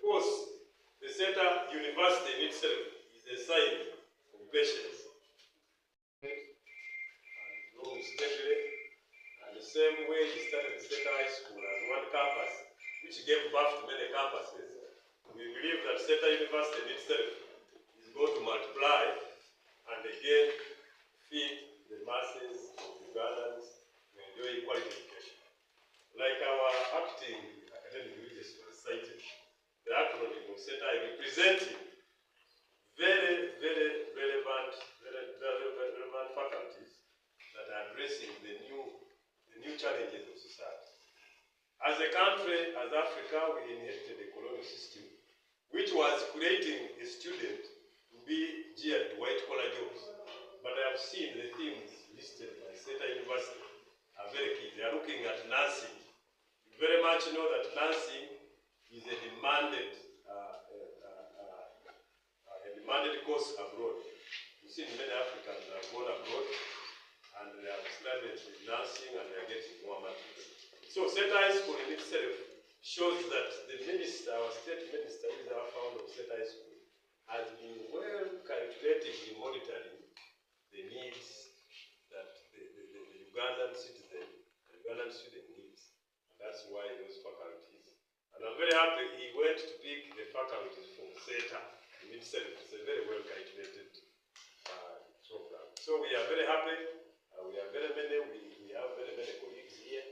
course, the center university in itself is a sign of patience. And grow steadily. And the same way he started the Center High School as one campus, which gave birth to many campuses. We believe that Center University in itself is going to multiply and again feed the masses of Ugandans to enjoy quality education. Like our acting academic leaders was cited, the acronym of Center is representing very, very relevant faculties that are addressing the new challenges of society. As a country, as Africa, we inherited a colonial system which was creating a student to be geared to white-collar jobs. But I have seen the themes listed by Center University are very key. They are looking at nursing. You very much know that nursing is a demanded course abroad. You see many Africans have gone abroad and they have studied nursing and they are getting more money. So Center High School in itself shows that the minister, our state minister, who is our founder of Center High School, has been well calculated in monitoring the needs that the Ugandan citizen, the Ugandan student needs. And that's why those faculties. And I'm very happy he went to pick the faculties from Center in itself. It's a very well calculated program. So we are very happy. We are very many. We have very many colleagues here.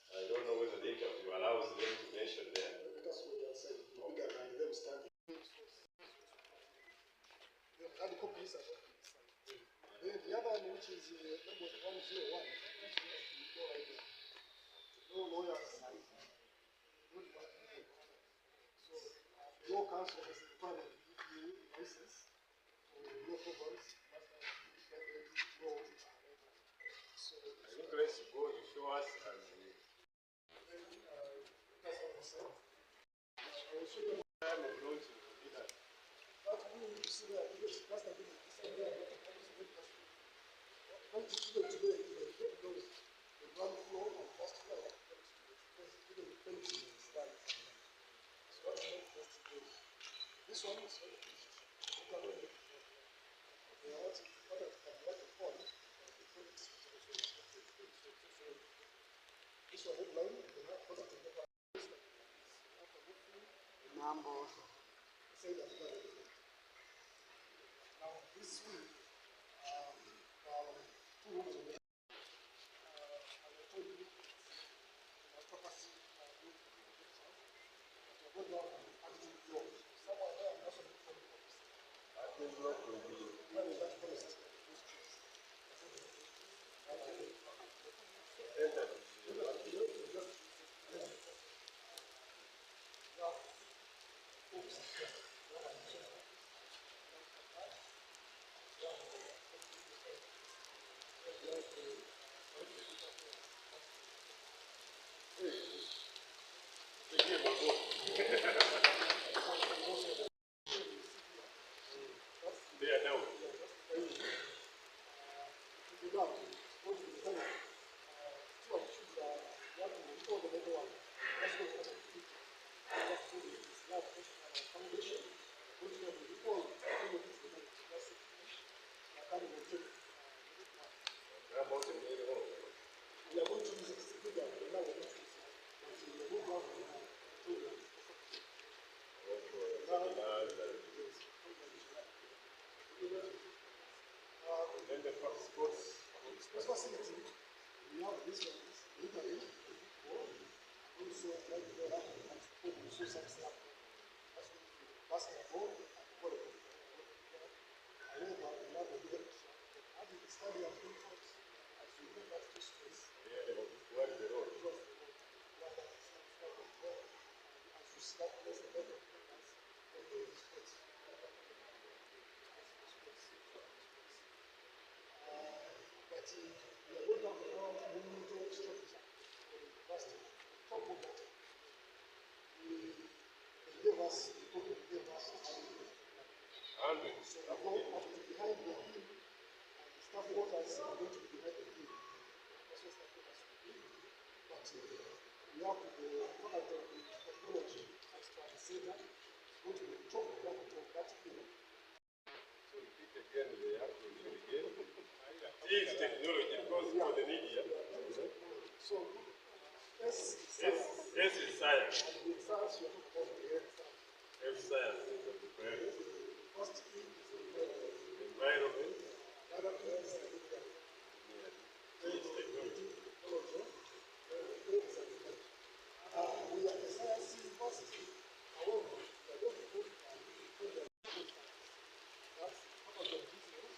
I don't know whether the interview allows them to mention there. That's what they said. Bigger than them standing. And the copies are then the other one, which is number 101, no lawyers. So your counsel has required to give you license for no problems. So I think let's go, you show us as this one is Mambo. Now this week, two rooms will be as I told you, my property we're going to have an active block. Somewhere there, I'm also looking for the office. active block will be When is that first? Facility, we have this one, literally, also like the also some stuff. Basketball and volleyball. However, we have a bigger issue. How do you study at infants as you go back to space? where is the road? As you start less the better infants, then there is space. But we are going to have a fundamental structure for the university. Top of that, they gave us the total, they gave us so we go up to behind the hill, and the staff quarters are going to be behind the hill. That's what staff quarters will be. But we have to go faculty of technology as to the center, is technology because for the media. So, S S is science. in science, you talk about the earth science. F science. First E is Environment. other is T is technology. technology. A is agriculture. We are a science university. However, we are going to put that's part of the business.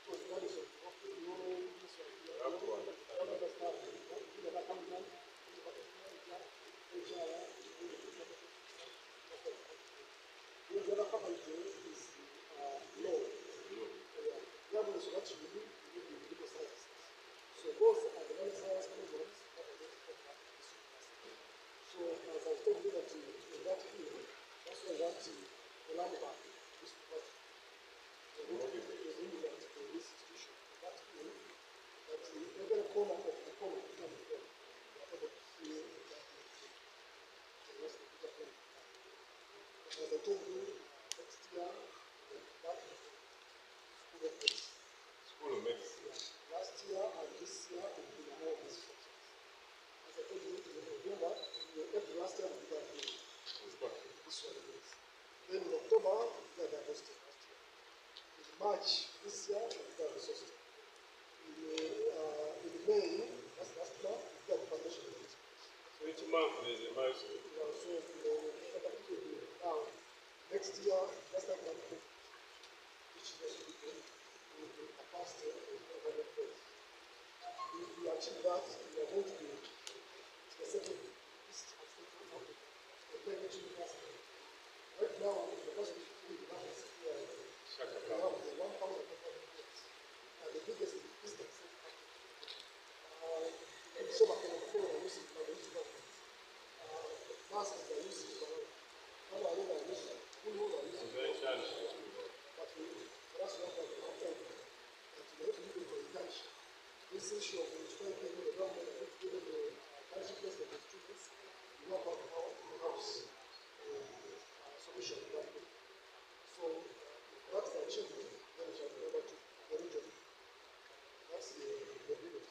Because that is a profit, no this one. You have to don't understand. You are accountant. The other faculty is law. That is what you need in legal science. So those are the only science programs that are going to come back to this university. So as I told you that in that field, that's why I want to learn about this university. We're going to be the England for this institution. That field, that every corner of the corner of the field, you're able to see the rest of the people. As I told you, next year, that school of medicine. School of medicine. Last year and this year, we did more of this. As I told you, in November, every last year we did that. This one is. Then in October, we did that last year. In March this year, we did that resource. In May, that's last year, we did that foundation. So each month there is a milestone. Now, next year, that's not going to be which is a pastor if we achieve that, we are going to be specific. Right now, because we have the 1,000 and the biggest distance. Some of them are using masks are using Very challenging. but that's what I'm saying. That we have to look for intention. This issue of striking the government and giving the consequence of the students, we know about how it helps solution to that. So that's the achievement, then we shall be able to the region. That's the agreement.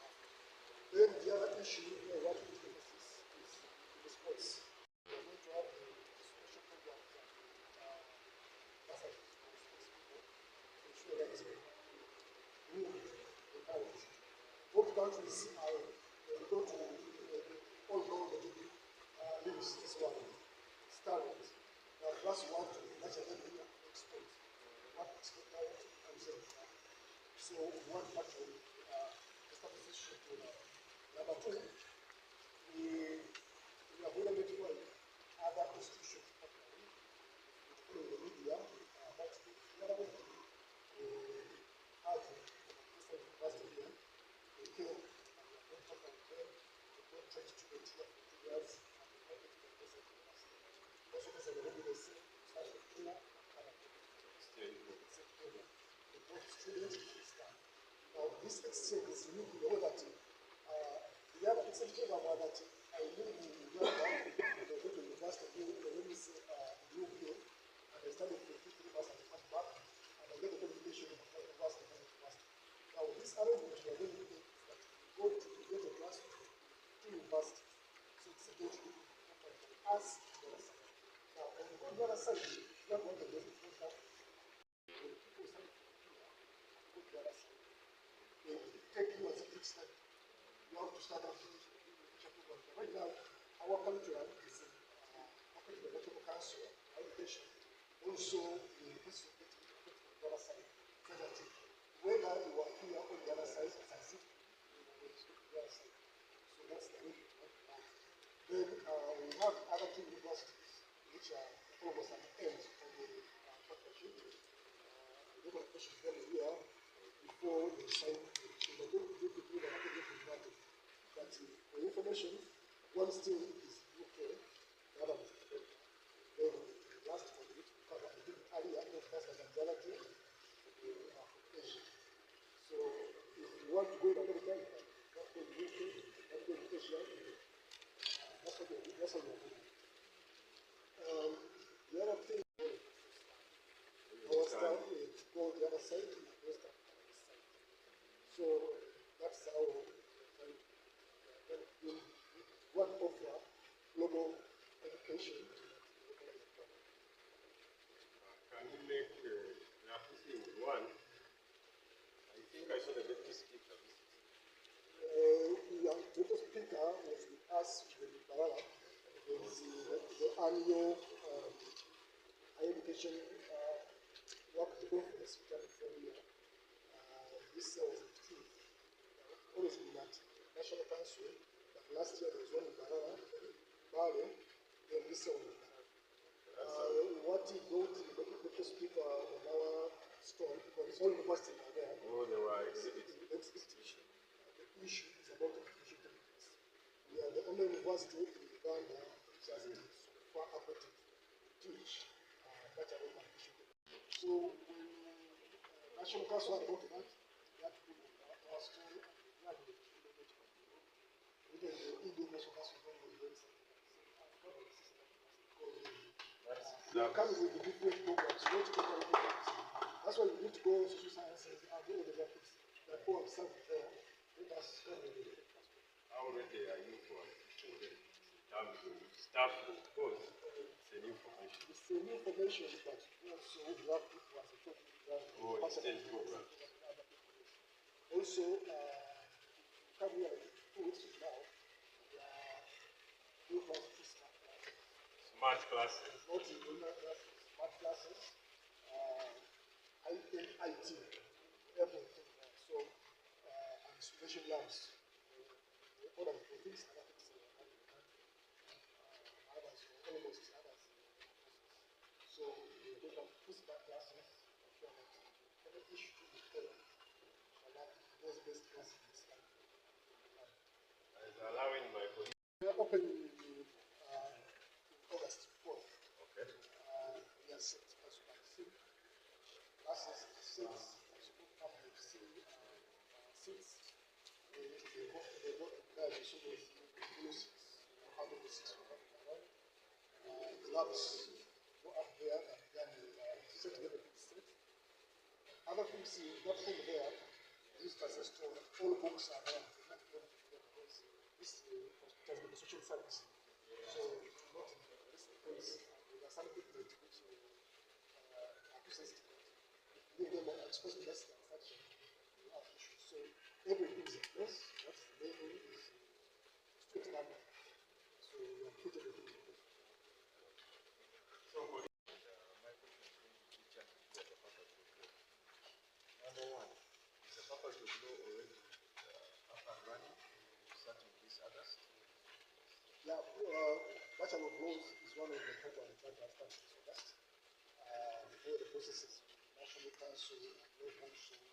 Then the other issue here, what we discuss is the sports. We are going to have the social program that's like to ensure that we encourage. Both countries are going to all know the leaves this one, started. Plus we want to naturally export. What export out comes in. So one factor establish this ship. Number two, we are going to make other institutions in the media, but the other way has a university here. They came and we are going to talk about them. We're going to try to get here for 2 years and we're going to get to the university. Also, there's a little bit of start with Kenya and the both students and staff. Now, this exchange is unique in the way that the other exchange program that I live in Uganda, I go to university, let me say, in UK, and I studied for 3 months and I come back, and I get a qualification in the university. Now, this arrangement we are going to do is that we go to get a class to university. So it's a good for us. Now, on the other side, we are going to get the program. When people start to go to the other side, they take you as a big step. You have to start out with right now, our culture is open to the local council, education, also the person getting on the other side. So that whether you are here on the other side, it's as if you were on the other side. So that's the way to work out. Then we have other two universities which are almost at the end of the partnership. The question them here before they sign. So they're going to give people that are taking advantage. But for information, one still is UK, the other is Africa. Then the last one, which we covered a bit earlier, is Tanzania, Asia. So if you want to go to America, you can not go to UK, not go to Asia. That's what you're doing. The other thing, our staff go on the other side, and our staff on this side. So education work conference, which I'm from here. This year was the 15th. Always been at National Council, but last year there was one in Barara, Bale, then this year was in Barara. What he brought, he got to speak on our stall, because all universities are there. Oh, they were exhibiting. The issue is about education techniques. We are the only university in Uganda which has a super operative teach bachelor of education techniques. So when National Council had about that, they had to put our stall and we had the even the Indian National Council was very coming with the different programs, not total programs. That's why we need to go social sciences and do all the topics that go on self there. Let us go with it. How ready are you for staff? Because it's a new formation. It's a new formation, but also we have people as a topic. Exchange program. Also, come here 2 weeks from now, we are new staff. Smart classes. Not in smart classes, IT, everything. So, and simulation labs, all of the things, others, almost others. So, we don't have two smart classes. Any issue to be taken, those best classes in this country. It's allowing my colleagues. We are opening August 4th. Okay. We are set as you can see. Classes 6, as you can see, 6. They go to graduation with blue 6. How many 6 will come around? The labs go up there and then set everything straight. Other things, that room there, used as a store, all books are there. This has been a social service. So, not in this place, there are some people which access to give them an express less transaction, you have issues. So, everything is in place. What is the label is straight number. So, we have put everything in place. So, My question is going to each and every of the faculty of law. Number one, is the faculty of law already up and running, starting this August? Yeah, Bachelor of Laws is one of the programs that have started this August. All the processes, National Council, Law Council,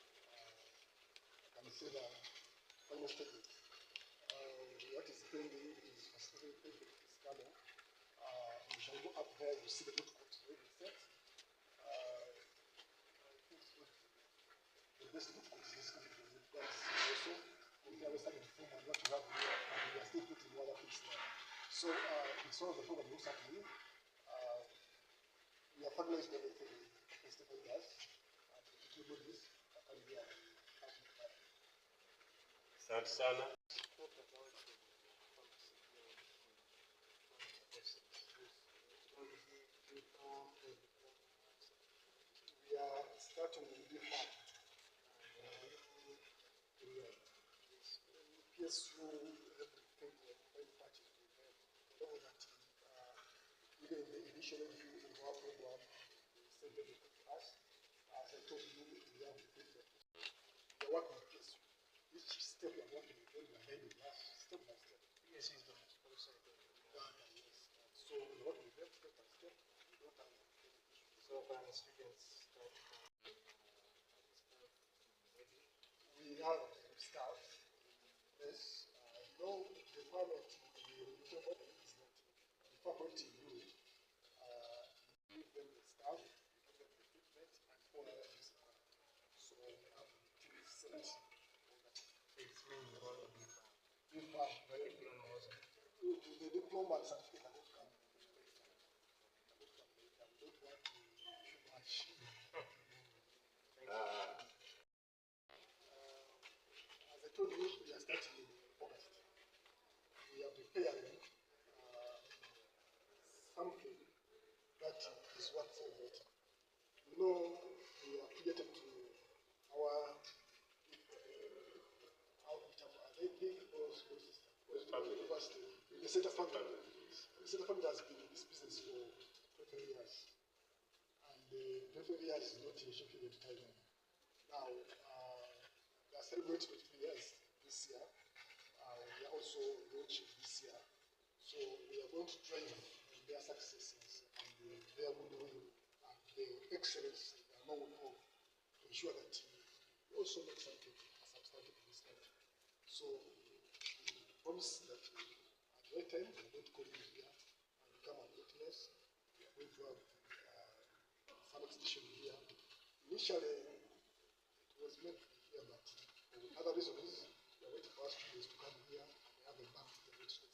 and the final statement. What is pending is facilitated is coming. We shall go up there, you see the good court already set. I think the best good court is this country. Also, we are starting to form what you have here, and we are still putting other things there. So, it's one of the programs looks at me. We have finalized everything in Stephen does, and if you do this, I can be happy with that. Sana. We are starting with the fact. PSU, everything, very patches with them. Know that even in the initial view of our program, we said everything to us. As I told you, we have equipment. We are working with PSU. Each step we are working with them, we are heading us step by step. PSU is the most important Uganda, yes. So we are working with them step by step. We don't have any issue. So far, the students start We have staff. Yes. No, the requirement of the education body is that the faculty you give them the staff, you give them the equipment, and all other things. So we have to set all that. it's really all of you. Give back the diploma and certificate that don't come. We don't want to too much. As I told you, we are starting in August. We are preparing something that is worth celebrating. You know, we are affiliated to our they big or Family. university. The Center Family. The Center Family has been in this business for 20 years. And the 23 years is not a short period of time. Now, we are celebrating 23 years this year. We are also launching this year. So we are going to train on their successes and their goodwill and the excellence they are known for to ensure that we also make something substantive in this country. So we promise that at the right time we are going to call you here and come and witness. We are going to have some exhibition here. Initially, it was meant to be here, but for other reasons, we are waiting for us to come here and have a bank here which is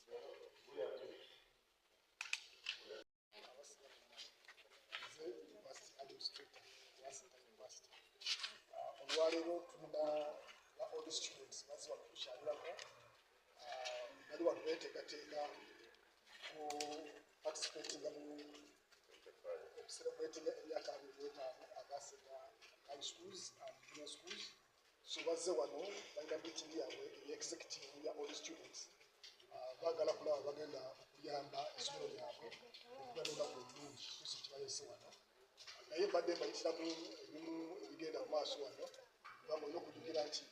University administrator, Wasita University. Olwaleero tulina ba all students bazze bakukyalirako bali wano beeteekateeka ku participatinga mu celebrating emyaka 25 agaseka high schools and junior schools. So bazze wano balina meeting yaabwe executive ya all students. Baagala kulaba bagenda okuyamba essomero lyabwe okuba n'olunaku olulungi kusi kibayise wano. Naye mbadde mbayitiramu ebimu ebigenda mu maaso wano kubanga olina okujjukira nti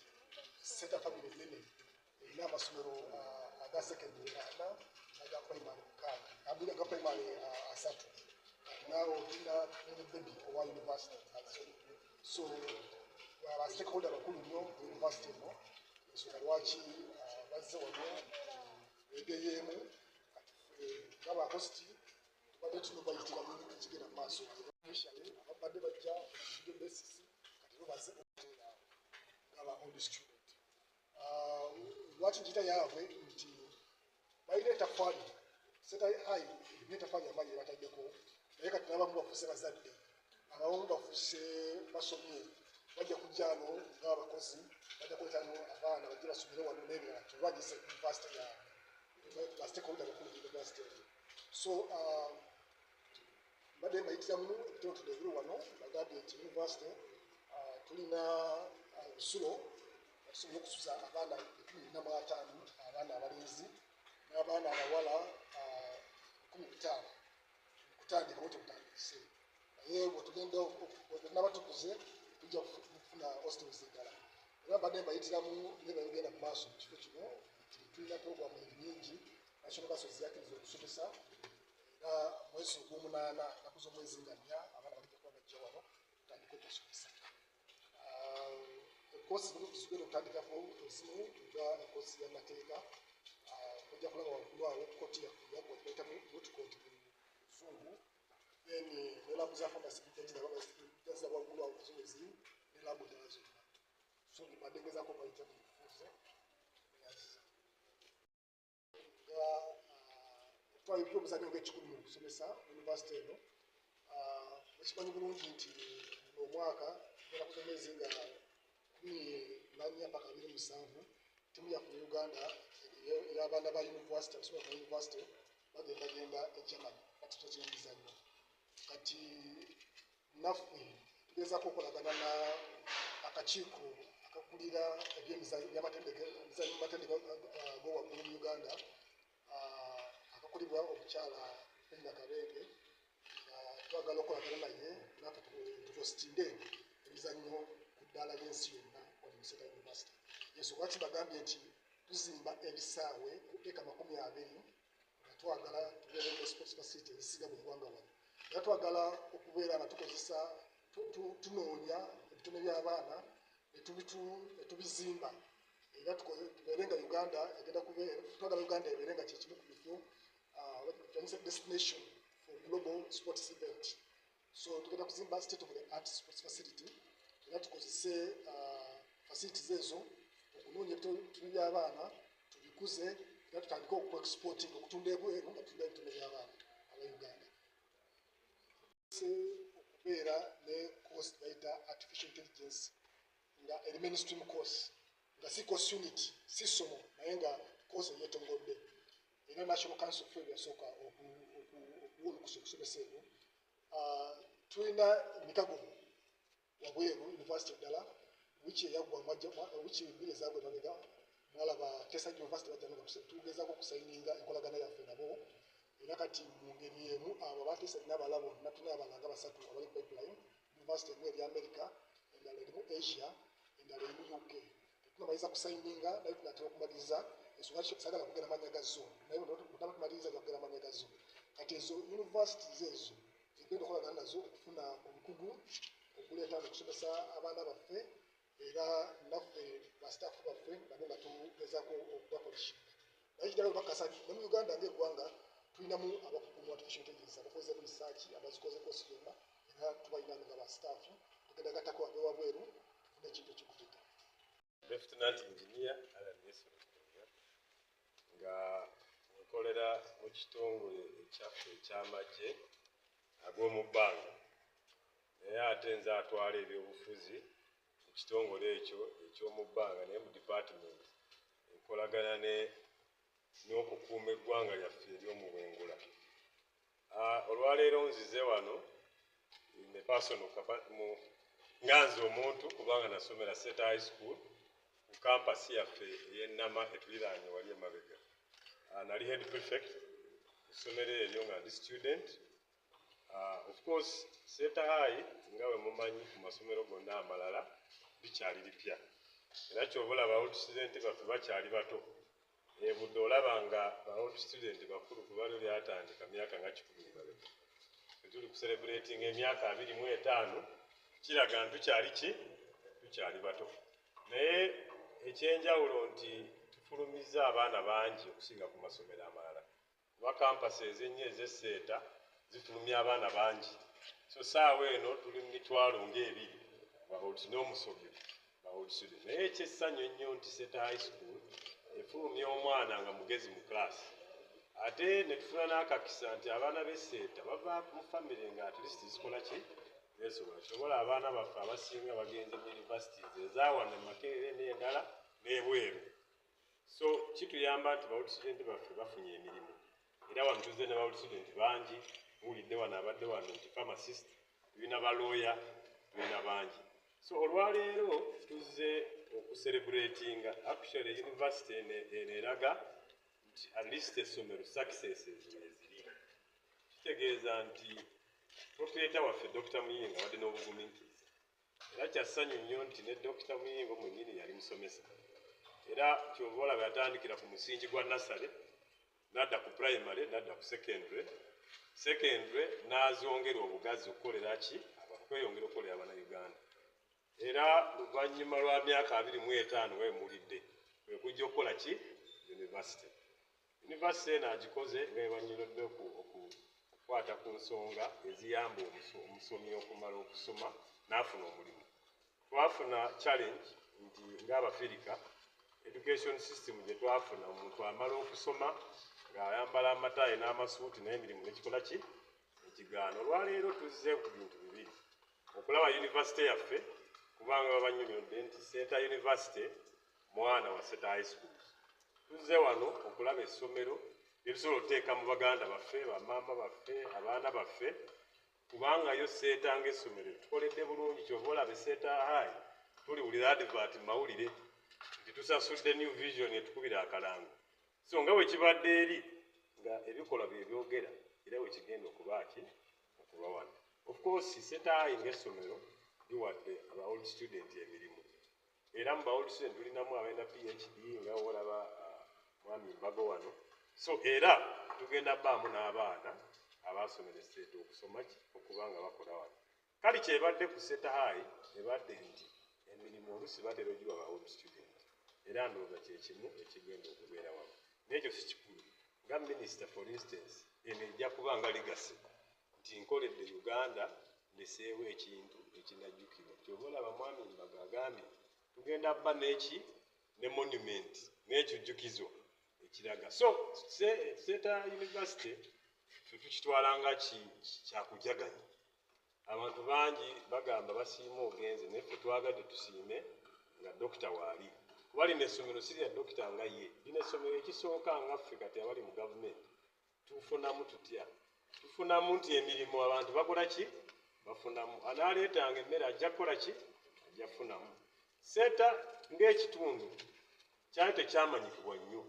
Center Family Planning erina amasomero aga secondary ana aga primary mukaaga aga primary asatu. Now tulina baby owa university. So aba stakeholder bakulu nnyo ku university eno ensonga lwaki bazze wano begeyeemu nga bakosti tubadde tunobayitiramu ekigenda mu maaso ababadde bajja studio basis kati bo bazze ngaba old student. Lwaki njita yaabwe nti balina etafaali seta high erina etafaali amaanyi ebataddeko naye kati n'abamu bafuuse bazadde abamu bafuuse basomye bajja kujja wano ng'abakozi bajja kwetano abaana bajje basomere wano n'ebirala tolwagise university ya stakeholder bakulu university. So mbadde mbayitiramu ebitontole ebiri wano bagambye nti university tulina obusulo okusobola okusuza abaana 15 abaana abalenzi n'abaana abawala 15 kutandika wote kutandise naye bwetugenda nabatukuze tujja kufuna hostels endala era mbadde mbayitiramu nebagenda mu maaso mu kifo kino nti tulina programu nyingi national council ziyakkiriza okusomesa era mwezi ogw'omunaana naku z'omwezi nga 4 abaana bagenda kuba bajja wano tutandika okusomesa. Ekoosi zigenda okutandikako ezimu nga ekoosi y'amateeka ojja kulaba waggulu awo kooti yaggwa tubayita root court mu Luzungu then ne labu za pharmacy gaza waggulu awo zo ziri ne labu endala zonna. So mbadde ngezaako bayita mu bufuuze nga tutwala ebyobuzannyo ng'ekikulu mu kusomesa university eno. Ekimanyi bulungi nti omwaka genda kuza emyezi nga 14 mpaka 27 timu yaffe mu Uganda ey'abaana ba university abasomera ku university bagenda e Germany bakituo ky'emizannyo. Kati naffe tugezaako okolagana na akakiiko akakulira eby'amatendeka emizannyo mu matendeka g'owaggulu mu Uganda akakulibwa omukyala Penina Kabenge. Twagala okolagana naye naffe tuhostinge emizannyo ku ddaala ly'ensi yonna wano mu Center University. Yesu lwaki bagambye nti tuzimba ebisaawe ku eka 20 nga twagala tubeere ne sports facility ezisinga mu ggwanga wano. Era twagala okubeera nga tukozesa tunoonya ebitone by'abaana ne tubizimba era tubeere nga Uganda egenda kubeera twagala Uganda ebeere nga kyekimu ku bifo destination for global sports event. So tugenda kuzimba state of the art sports facility era tukozese facilities ezo okunoonya ebitone by'abaana tubikuze era tutandike okuexporting okutunda ebweru nga tutunda ebitone by'abaana aba Uganda. Okubeera ne course bayita artificial intelligence nga eri mainstream course nga si course unit si somo naye nga course eyeetongodde era National Council of yasooka okuwulukusa okusomesa ebyo. Tulina emikago wabweru university ddala wiki eyaggwa wiki 2 ezaagwa emabega mwalaba Tesa University bajja nga tugezaako okusayininga enkolagana yaffe nabo era kati mu ngeri emu abo bateesa n'abalala bonna tulina abaganga basatu abali pipeline, university emu eri America, endala erimu Asia, endala erimu UK. Tetunamaliriza kusayininga naye tunatera okumaliriza ensonga sagala kugera amanya gazo naye otaba tumaliriza kugera amanya gazo. Kati ezo universities ezo zigenda okukolagana nazo okufuna obukugu okuleeta okusomesa abaana baffe era naffe basitaafu baffe nabo nga tugezaako okubakolisha. Naye ekidala bakasa ne mu Uganda ng'eggwanga tulinamu abakugu mu artificial intelligence abakoze research abazikoze kosi yonna era tubalina nga basitaafu tugenda gattako abewa bweru tufune ekintu ekikuteka. Lieutenant Engineer Alan Yesurufunga nga nkolera mu kitongole ekyaffe eky'amagye ag'omu bbanga naye ate nze atwala ebyobufuzi mu kitongole ekyo eky'omu bbanga naye mu department ekolagana n'okukuuma eggwanga lyaffe ery'omuwengula. Olwaleero nzize wano ne personal nga nze omuntu kubanga nasomera Center High School ku kampasi yaffe ey'Ennama etuliraanye wali emabega. Nali head prefect essomero eryo nga ndi student. Of course Center High nga bwe mumanyi ku masomero gonna amalala likyali lipya era ky'oba olaba old student baffe bakyali bato. Budde olaba nga ba old student bakulu kuba lyo lyatandika myaka nga 10 emabega. Tuli ku celebrating emyaka 25 kiraga tukyali bato. Naye ekyenjawulo nti tufulumiza abaana bangi okusinga ku masomero amalala. Kuba kampasi ezennya ez'esseeta zifulumya abaana bangi. So saawa eno tuli mu mitwalo ng'ebiri n'omusobyo ba old student. Naye ekyessanyu ennyo nti Center High School efulumya omwana nga mugezi mu class. Ate ne tufuna n'akakisa nti abaana b'esseeta bava mu famire nga at least zikola ki? Zeesobola. Kyobola abaana baffe abasinga bagenze mu universities ezawano Makerere n'endala n'ebweru. So kituyamba nti ba old student baffe bafunye emirimu. Era wano tuzze ne ba old student bangi, muwulidde wano abadde wano nti pharmacist, tulina ba lawyer, tulina bangi. So olwaleero tuzze okucelebratinga actually university eraga nti at least essomero successes eziri. Kitegeeza nti proprietor waffe Dr. Muyinga wadde n'obugumiikiriza. Era kyassanyu nnyo nti ne Dr. Muyinga mwennyini yali musomesa. Era ky'oba olaba yatandikira ku musingi gwa nursery n'adda ku primary n'adda ku secondary. Secondary n'azongera obugazi okukolera ki? Kweyongera okukolera Abannayuganda. Era luvannyuma lwa myaka 25 we mulidde kwe kujja okukola ki? University. University eno agikoze nga ebanyolodde okukwata ku nsonga eziyamba omusomi okumala okusoma n'afuna omulimu. Twafuna challenge nti ng'Abafirika education system gye twafuna omuntu amala okusoma ng'ayambala amataayi n'amasuuti n'emirimu n'ekikola ki? Ekigaana. Olwaleero tuzze ku bintu bibiri. Okulaba university yaffe kubanga babanyonyodde nti Center University mwana wa Center High School. Tuzze wano okulaba essomero lyetusobola okuteeka mu baganda baffe, bamaama baffe, abaana baffe kubanga yo Center ng'essomero tukoledde bulungi. Kyova olaba Center High tuliwulira advert mu mawulire nti tusasudde New Vision etukubira akalango. So nga bwe kibadde eri nga ebikolwa bye byogera era bwe kigenda okuba wano. Of course Center High ng'essomero liwadde aba old student emirimu. Era mu ba old student tulinamu abalina PhD nga olaba mwami Mbago wano. So era tugenda bbaamu n'abaana abasomera esseeta okusoma okubanga bakola wano. Kali kyebadde ku Center High ebadde nti emirimu oluusi batera ogiwa ba old student. Era ndowooza kye kimu ekigenda okubeera wano. N'ekyo si kikulu. Nga minisita for instance eno ejja kubanga legacy nti nkoledde Uganda ndeseewo ekintu ekinajjukirwa. Kyova olaba mwami Mbago agambye tugenda bba ne monument n'ekijjukizo ekiraga. So Center University tukitwala nga kyakujaganya. Abantu bangi bagamba basiima ogenze naye ffe twagadde tusiime nga dokita waali. Kuba lino essomero si lya dokita nga ye. Lino essomero ekisooka nga ffe kati abali mu gavumenti tufunamu tutya? Tufunamu nti emirimu abantu bakola ki? Bafunamu. Anaaleetanga emmere ajja kukola ki? Ajja funamu. Center ng'ekitundu kyali tekyamanyikibwa nnyo.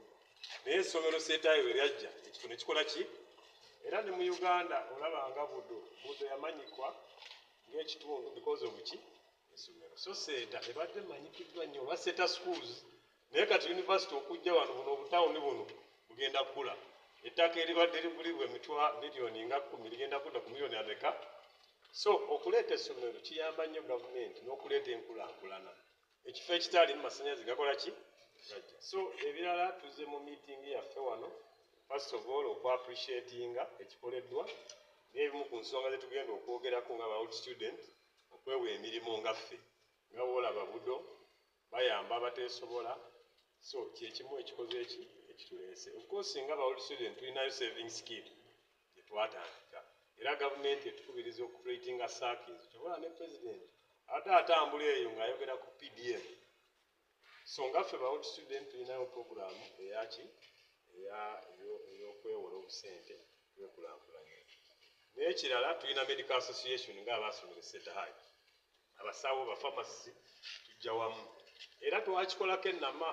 Naye essomero Center High we lyajja ekitono kikola ki? Era ne mu Uganda olabanga Buddo yamanyikwa ng'ekitundu because of ki essomero. So SEETA ebadde emanyikiddwa nnyo olwa SEETA schools, naye kati university okujja wano buno obutawuni buno bugenda kukula. Ettaka eribadde ligulibwa miliyoni nga 10 ligenda kudda ku miliyoni ameka. So okuleeta essomero kiyamba nnyo gavumenti n'okuleeta enkulaakulana. Ekifo ekitali mu masannyalaze gakola ki? Gajja. So ebirala tuzze mu meeting yaffe wano, first of all okwa-appreciatinga ekikoleddwa n'ebimu ku nsonga ze tugenda okwogerako nga ba old student, okwewa emirimu nga ffe nga boolaba Buddo bayamba abateesobola. So kyekimu ekikoze ekituleese. Of course nga ba old student tulinayo saving scheme gye twatandika, era gavumenti etukubiriza okucreatinga circles. Kyobola ne president ate atambula eyo ng'ayogera ku PDM. So nga ffe ba old student tulinayo program ey'okwewola obusente bw'enkulaakulanya. N'ekirala tulina medical association ng'abaasomera SEETA High, abasawo ba pharmacy tujja wamu. Era twakikolako Ennama,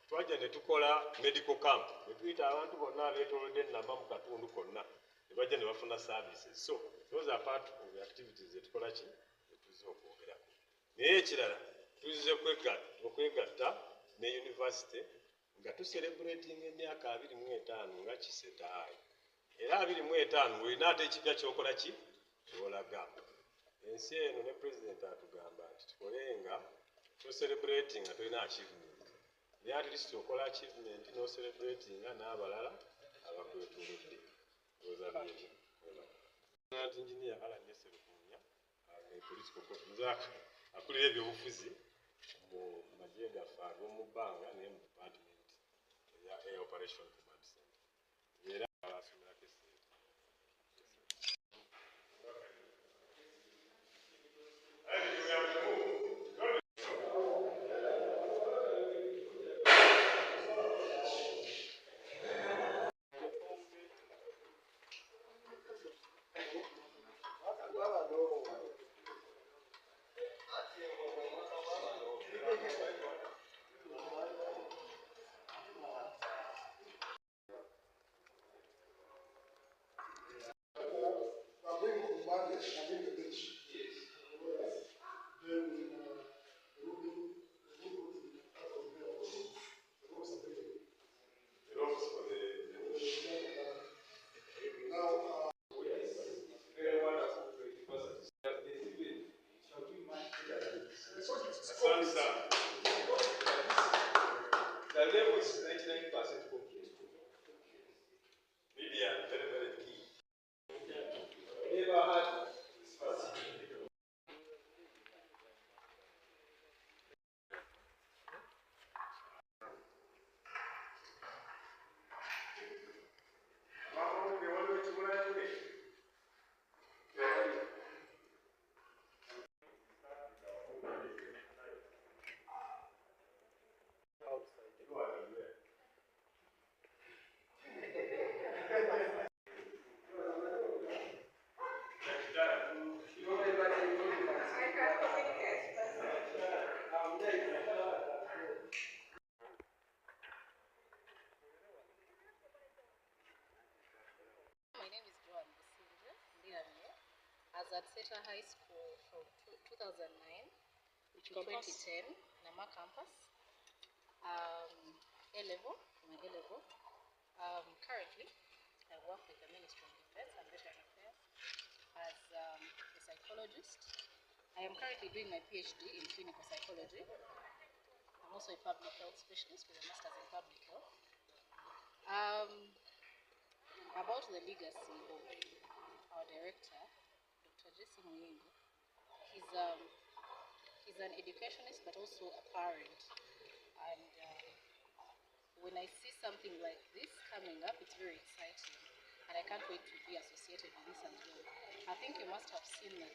twajja ne tukola medical camp ne tuyita abantu bonna abeetoolodde Ennama mu katundu konna ne bajja ne bafuna services. So those are part of the activities etukola ki etuzze okwogerako. Naye ekirala tuzze okwegatta ne university nga tucelebratinga emyaka 25 nga ki SEETA High. Era 25 ng'olina ate ekipya ky'okola ki ky'olaga. Ensi eno ne president atugamba nti tukolenga tucelebrating nga tulina achievement. Naye at least okola achievement n'ocelebratinga n'abalala abakwetoolodde. Engineer Alan Neserukunya, political officer, akulira ebyobufuzi mu magye gaffe ag'omu bbanga naye mu department eya Air Operation Command Center. Era abasomerako SEETA. The level is 99% complete. Media, very, very key. Never had at SEETA High School from 2009 to 2010, Nama campus. A-level, my A-level. Currently, I work with the Ministry of Defense and Veteran Affairs as a psychologist. I am currently doing my PhD in clinical psychology. I'm also a public health specialist with a master's in public health. About the legacy of our director, Jesse Muyingo. He's an educationist but also a parent, and when I see something like this coming up, it's very exciting, and I can't wait to be associated with this as well. I think you must have seen that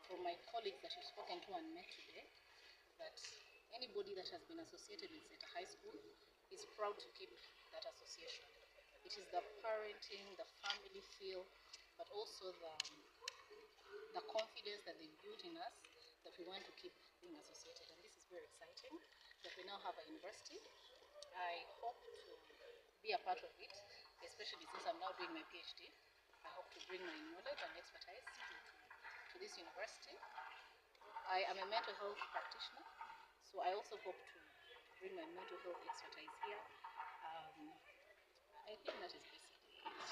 from my colleagues that you've spoken to and met today, that anybody that has been associated with SEETA High School is proud to keep that association. It is the parenting, the family feel, but also the confidence that they built in us that we want to keep being associated. And this is very exciting that we now have a university. I hope to be a part of it. especially since I'm now doing my PhD. I hope to bring my knowledge and expertise to this university. I am a mental health practitioner, so I also hope to bring my mental health expertise here. I think that is basically it.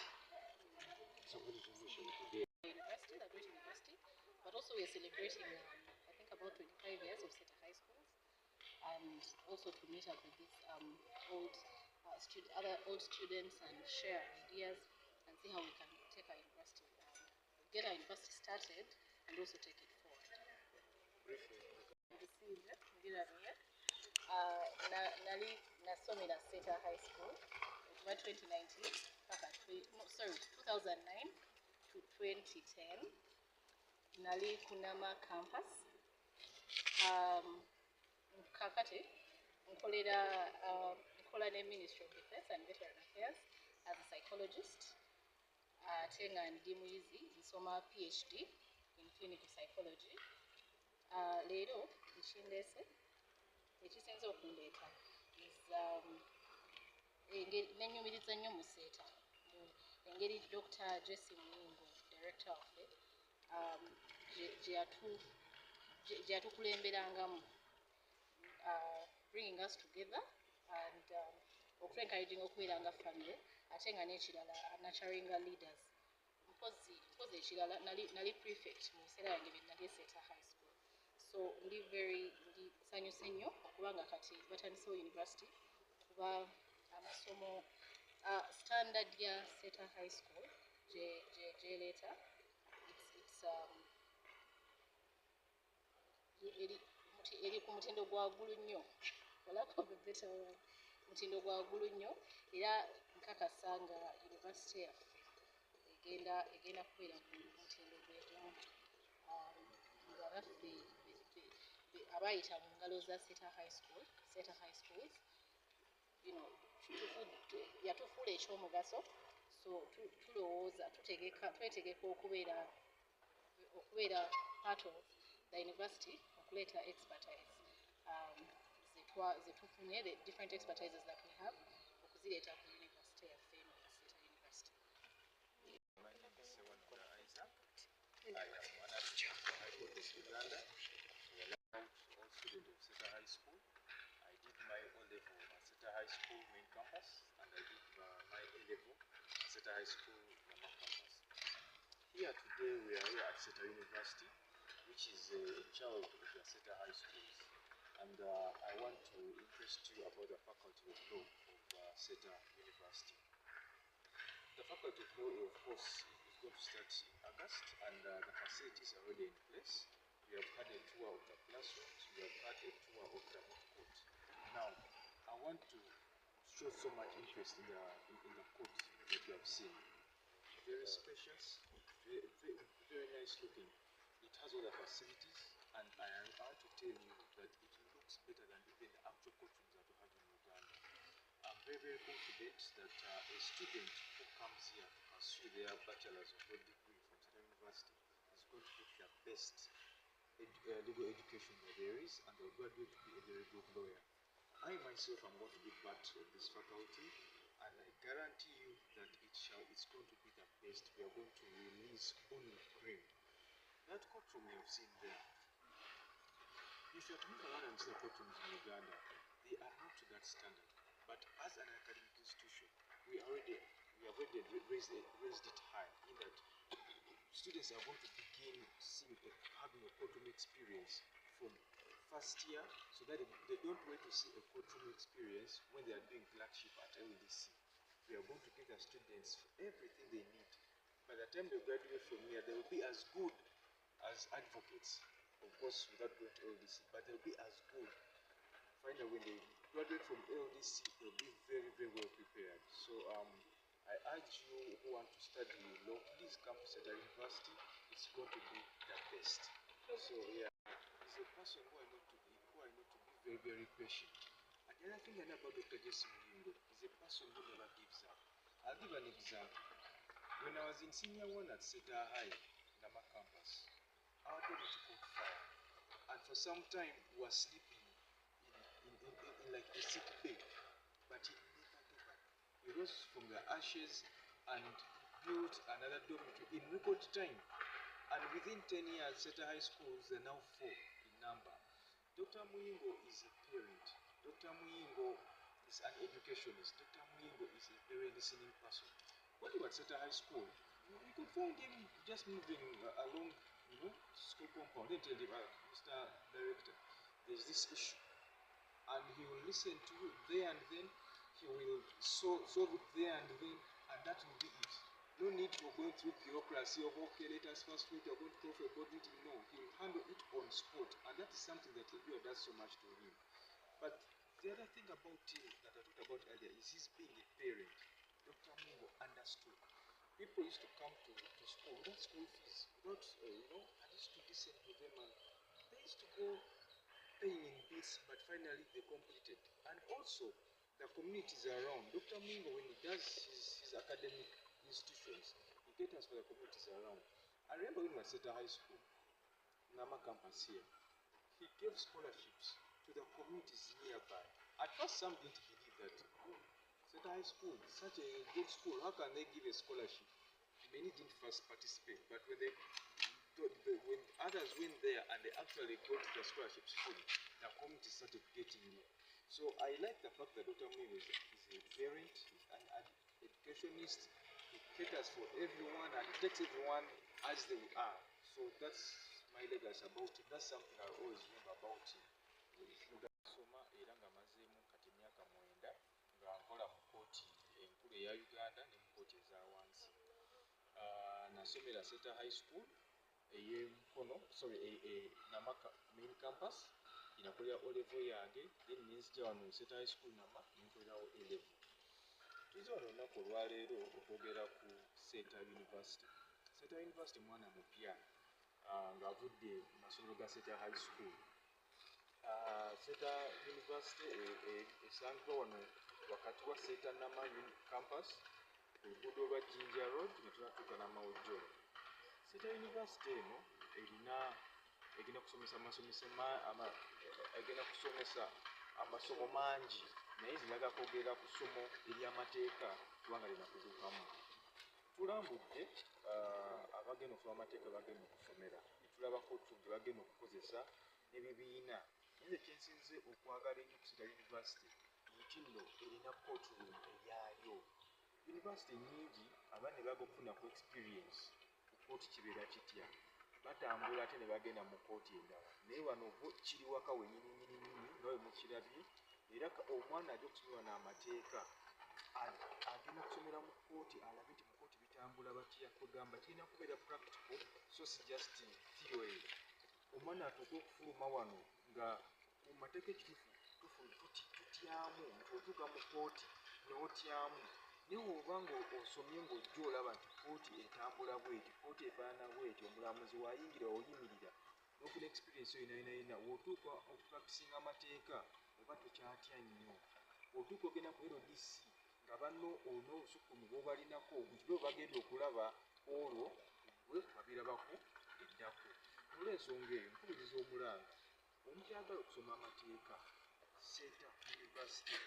So what is your mission today? University, the Great University, but also we are celebrating, I think, about 25 years of SETA High Schools, and also to meet up with these other old students and share ideas and see how we can take our university, get our university started, and also take it forward. Ndisiize ndirabire nali nasomera SETA High School okuva 2019 2009 to 2010. Nali Kunama campus. Kakati nkola ne Ministry of Defense and Veteran Affairs as a psychologist. Tenga ndi muyizi nsoma PhD in clinical psychology. Leero ekindese ekisinza okundeeta is nenyumiriza nnyo mu SETA engeri Dr. Jesse Muyingo, director waffe, gye yatukulemberangamu, bringing us together and okuencouraging okubeera nga family ate nga n'ekirala nurturing leaders. Mpozi ekirala nali prefect mu biseera yange bye nali SETA High School, so ndi sanyuse nnyo okuba nga kati batandisewo university kuba amasomo standard ya SETA High School gyeleeta eri ku mutindo gwa waggulu nnyo, mutindo gwa waggulu nnyo, era nkakasa nga university yaffe egenda kubeera ku mutindo gwegumu, nga baffe abayita mu ngalo za SETA High Schools, yatufuula ekyomugaso, so tulowooza twetegeka okubeera part of the university, okuleeta expertise zetufunye, the different expertises that we have, okuzireeta ku university yaffe eno ya SETA University. My name is Sewanura Isaac. I am one of the High Court of Uganda. All student of SETA High School. I did my O-level at SETA High School main campus, and I did my A-level at SETA High School Nama campus. Here today we are here at SETA University, which is a child of the SETA High Schools, and I want to interest you about the Faculty of Law of SETA University. The Faculty of Law, of course, is going to start in August, and the facilities are already in place. We have had a tour of the classrooms, we have had a tour of the court. Now, I want to show so much interest in the court that you have seen. Very spacious, very nice looking. It has all the facilities, and I want to tell you that it looks better than even the actual courtrooms that we have in Uganda. I'm very confident that a student who comes here to pursue their bachelor's of law degree from SETA University is going to get their best legal education that there is, and they'll graduate to be a very good lawyer. I myself am going to be part of this faculty, and I guarantee you that it's going to be the best. We are going to release only cream. That courtroom you have seen there, if you are to look around and see the courtrooms in Uganda, they are not to that standard. But as an academic institution, we have already raised it high, in that students are going to begin having a courtroom experience from first year, so that they don't wait to see a courtroom experience when they are doing clerkship at LDC. We are going to give the students everything they need. By the time they graduate from here, they will be as good as advocates, of course, without going to LDC, but they'll be as good. Finally, when they graduate from LDC, they'll be very well prepared. So I urge you who want to study law, please come to SETA University. It's going to be the best. So yeah, he's a person who I know to be very patient. And the other thing I know about Dr. Jesse Muyingo is a person who never gives up. I'll give an example. When I was in senior 1 at SETA High, Nama campus, our toilet caught fire, and for some time we were sleeping in like a sick bay, but he never gave up. He rose from the ashes and built another dormitory in record time. And within 10 years, Seta High Schools are now 4 in number. Dr. Muyingo is a parent. Dr. Muyingo is an educationist. Dr. Muyingo is a very listening person. When you were at Seta High School, you could find him just moving along, school compound. Then tell him, Mr. Director, there's this issue. And he will listen to you there and then. He will solve it there and then, and that will be it. No need for going through bureaucracy of, okay, let us first meet, we're going to go for a board meeting. No, he will handle it on spot, and that is something that Lebuya does so much to him. But the other thing about him that I talked about earlier is his being a parent. Dr. Mungo understood. People used to come to school without school fees, without, I used to listen to them, and they used to go paying in bits, but finally they completed. And also, the communities around. Dr. Mungo, when he does his academic institutions, he caters for the communities around. I remember when we were at Seta High School, Nama campus here, he gave scholarships to the communities nearby. At first, some didn't believe that. Seta High School, such a good school, how can they give a scholarship? Many didn't first participate, but when when others went there and they actually got the scholarships fully, the community started getting there. So I like the fact that Dr. Mungo is a parent, he's an educationist, he caters for everyone and he takes everyone as they are. So that's my legacy about him. That's something I always remember about him. Soma era nga mazeemu kati emyaka 9 nga nkola mu kkooti enkulu eya Uganda ne mu kkooti eza wansi. Nasomera Seta High School ey'Emkono, Namaka main campus. Nakolera O-level yange, then nenzija wano Seta High School Nama nenkolerawo A-level. Tuyiza wano olunaku olwaleero okwogera ku Seta University. Seta University mwana mupya ng'avudde mu masomero ga Seta High School. Seta University esangibwa wano wakati wa Seta Nama campus ku luguudo lwa Jinja Road ne tunatuuka n'amawujjo. Seta University eno egenda kusomesa amasomo mangi, naye ziraga kwogera ku ssomo ery'amateeka kubanga linakuzuukamu. Tulambudde abagenda okusoma amateeka bagenda okusomera, tulabako gye bagenda okukozesa n'ebibiina. Naye kyensinze okwagala ennyo ku Seta University nti nno erina courtroom eryayo. University nnyingi abaana ne baga okufunaku experience ku kooti kibeera kitya, batambula ate ne bagenda mu kooti endala. Naye wano kiri waka wennyini nawe mukirabye, era omwana ajja okusomera n'amateeka agenda kusomera mu kooti alabe nti mu kooti bitambula batya. Kwegamba kirina kubeera practical, so si just theory. Omwana atuuka okufuluma wano nga mu mateeka ekituufu tutyamu nti otuuka mu kooti n'otyamu. Naye oba nga osomye ng'ojja olaba nti kooti etambula bweti, kooti efaanana bweti, omulamuzi wayingira oyimirira n'ofuna experience yonayina, w'otuuka okupracticinga amateeka oba tokyatya nnyo. Otuuka ogenda ku LDC nga banno olina obusukkulumu bw'obalinako nti bo bagenda okulaba olwo gwe babirabako eddako. Olw'ensonga eyo nkubiriza omulanga omuntu ayagala okusoma amateeka, Seta University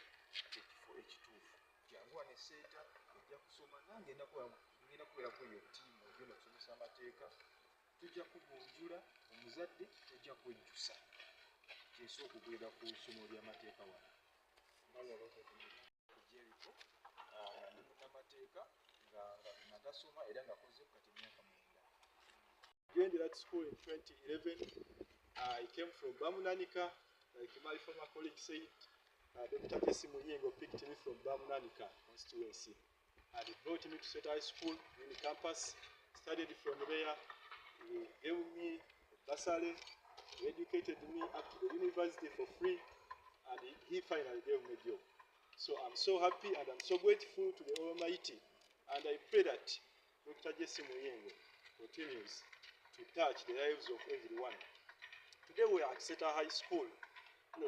ekifo ekituufu. Jangu wane Seta ojja kusoma, nange ngenda kubeerako eyo ttiimu ogenda okusomesa amateeka. Tujja kugunjula omuzadde, tujja kwejjusa. Kyesooka okugenda ku ssomo ly'amateeka wano. Jericho ndi munnamateeka nga nagasoma era nga kozeeko kati emyaka 9. Joined that school in 2011. I came from Bamunanika, like my former colleague said. Dr. Jesse Muyingo picked me from Bamunanika constituency. And he brought me to Seta High School in the campus. Studied from there. He gave me a bursary. He educated me up to the university for free. And he finally gave me a job. So I'm so happy and I'm so grateful to the Almighty. And I pray that Dr. Jesse Muyingo continues to touch the lives of everyone. Today we are at Seta High School.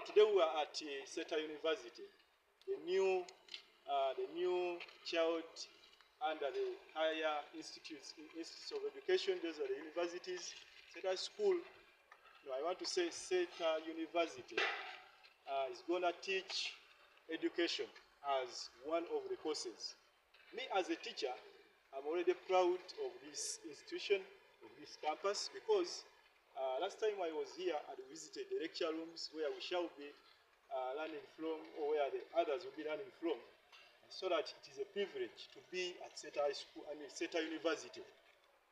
Today we are at Seta University, the new child under the higher institutes of education. Those are the universities. Seta School, I want to say Seta University is going to teach education as one of the courses. Me as a teacher, I'm already proud of this institution, of this campus, because last time I was here, I visited the lecture rooms where we shall be learning from, or where the others will be learning from, so that it is a privilege to be at SETA High School, SETA University.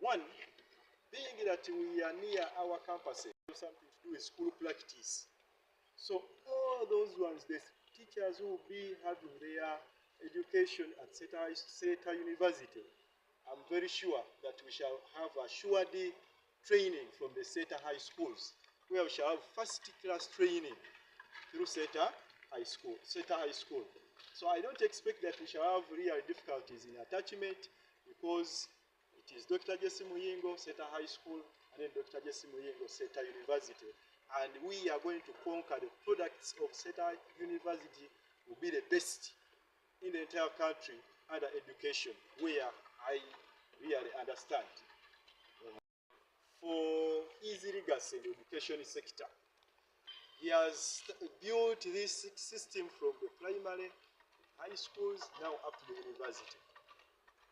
One, being that we are near our campuses, something to do with school practice. So all those ones, the teachers who will be having their education at SETA University, I'm very sure that we shall have assured training from the SETA High Schools, where we shall have first-class training through SETA High School. So I don't expect that we shall have real difficulties in attachment, because it is Dr. Jesse Muyingo, SETA High School, and then Dr. Jesse Muyingo, SETA University. And we are going to conquer the products of SETA University will be the best in the entire country under education, where I really understand. For his legacy in the education sector, he has built this system from the primary, high schools, now up to the university.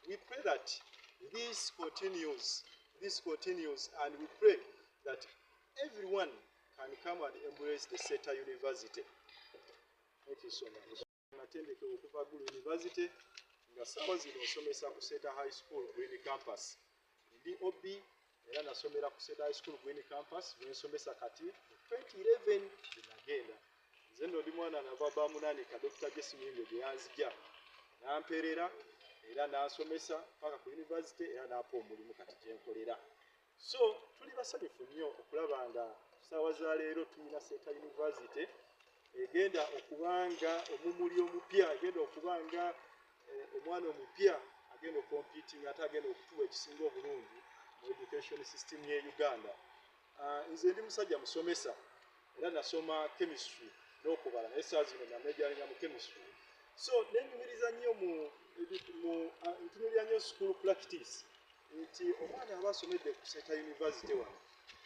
We pray that this continues, and we pray that everyone can come and embrace the SETA University. Thank you so much. Natendeke okuva Gulu University, nga sawa zino osomesa ku SETA High School Green Campus. Ndi OB era nasomera ku SETA High School Green Campus, nsomesa kati 2011 nagenda. Nze ndo ndi mwana nava bamunanika Dr. Jesse Muyingo gye yanzija. Namperera era nasomesa paka ku university era napa omulimu kati gyenkolera. So tuli basanyufu nnyo okulaba nga sawa za leero tulina SETA University egenda okubanga omumuli omupya, egenda okubanga omwana omupya agenda okompitinga ate agenda okutuwa ekisinga obulungi mu education system ye Uganda. Nze ndi musajja musomesa era nasoma chemistry n'okubala naye saa zino namejalinga mu chemistry. So nenyumiriza nnyo ntunuulira nnyo school practice nti omwana aba asomedde ku SETA University wano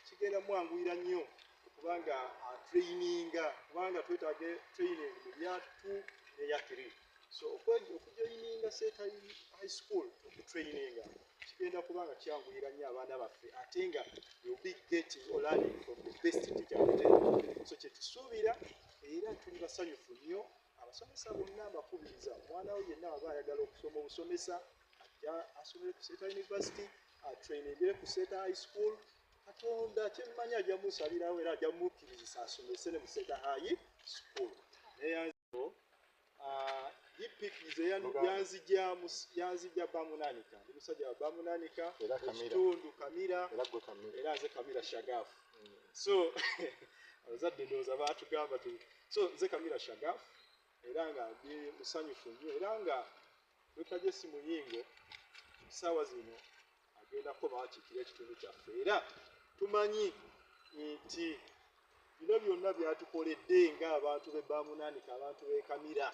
kigenda mwanguyira nnyo okubanga traininga, kubanga twetaaga training mu ya 2 n'eya 3. So okujoininga SETA High School okutraininga kigenda kubanga kyanguyira nnyo abaana baffe, ate nga you'll be getting or learning from the best teacher out there. So kyetusuubira era tuli basanyufu nnyo. Abasomesa bonna abakubiriza omwana we yenna aba ayagala okusoma obusomesa ajja asomere ku SETA University, atrainingire ku SETA High School. Katonda kyemmanyi ajja musalirawo era ajja mukkirizisa asomese ne mu SETA High School. Neyanziro yipikize yanzijja bamunanika, ndi musajja wa bamunanika ekitundu Kamira era nze Kamira Shagafu. So abazadde ndowooza baatugamba so nze Kamira Shagafu era nga ndi musanyufu nnyo era nga Dr. Jesse Muyingo ssaawa zino agenda kuba akiikira ekitundu kyaffe, era tumanyi nti bino byonna byatukoledde ng'abantu be bamunanika, abantu b'e Kamira.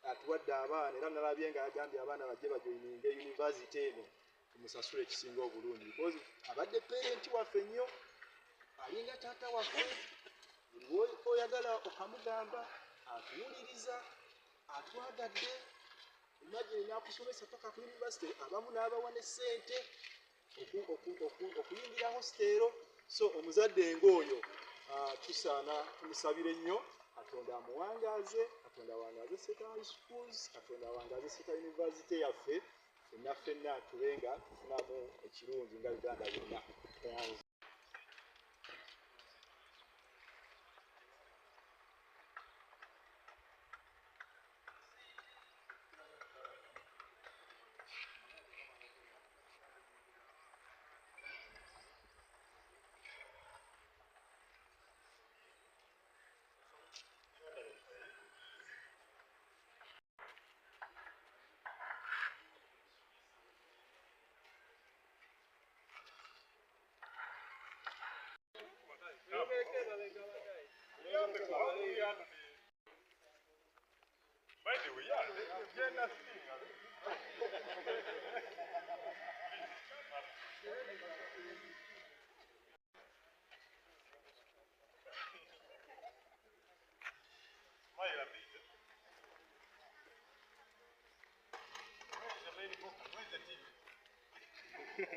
Atuwadde abaana era nalabye nga yagambye abaana bajje bajoininge university eno tumusasule ekisinga obulungi, because abadde parenti waffe nnyo, alinga taata waffe. Buli oyagala okamugamba atuwuliriza, atwagadde. Imagine nakusomesa paka ku university, abamu n'abawa ne ssente okuyingira hostero. So omuzadde ng'oyo tusaana tumusabire nnyo, Katonda amuwangaaze, Katonda awangaaze SETA High Schools, Katonda awangaaze SETA University yaffe, ffenna tubenga tufunamu ekirungi nga Uganda yonna.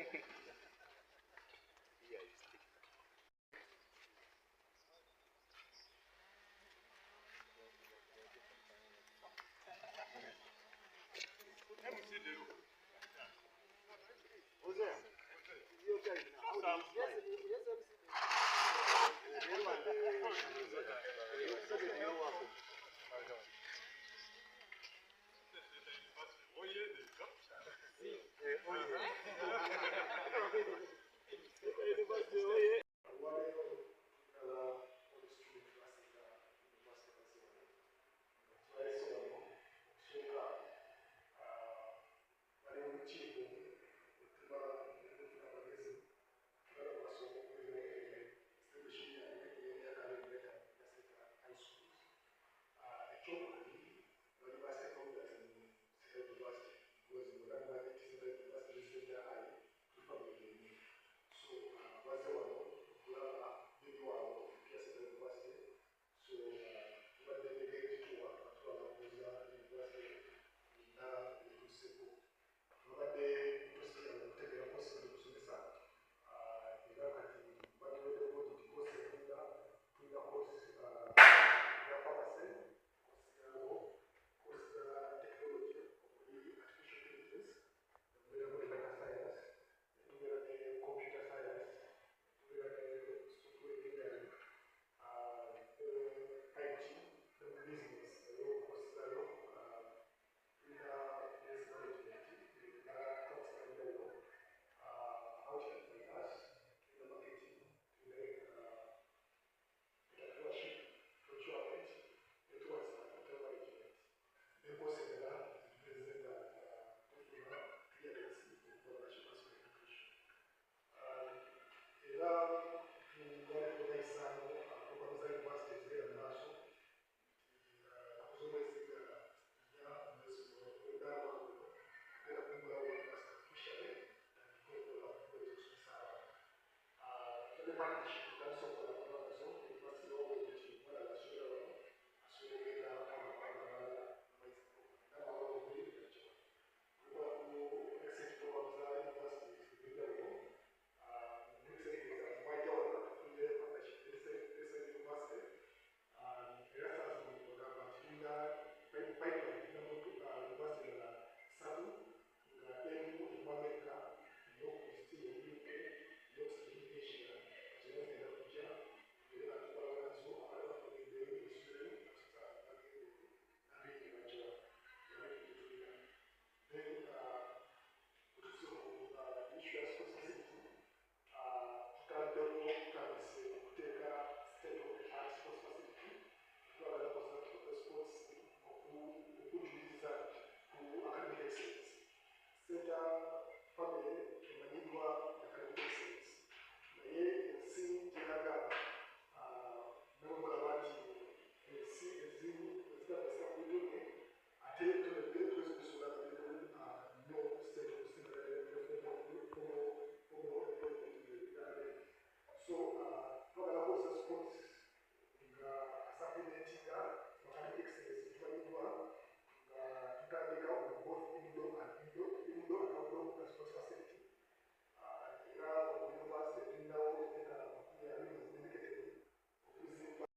Here is the partnership in terms of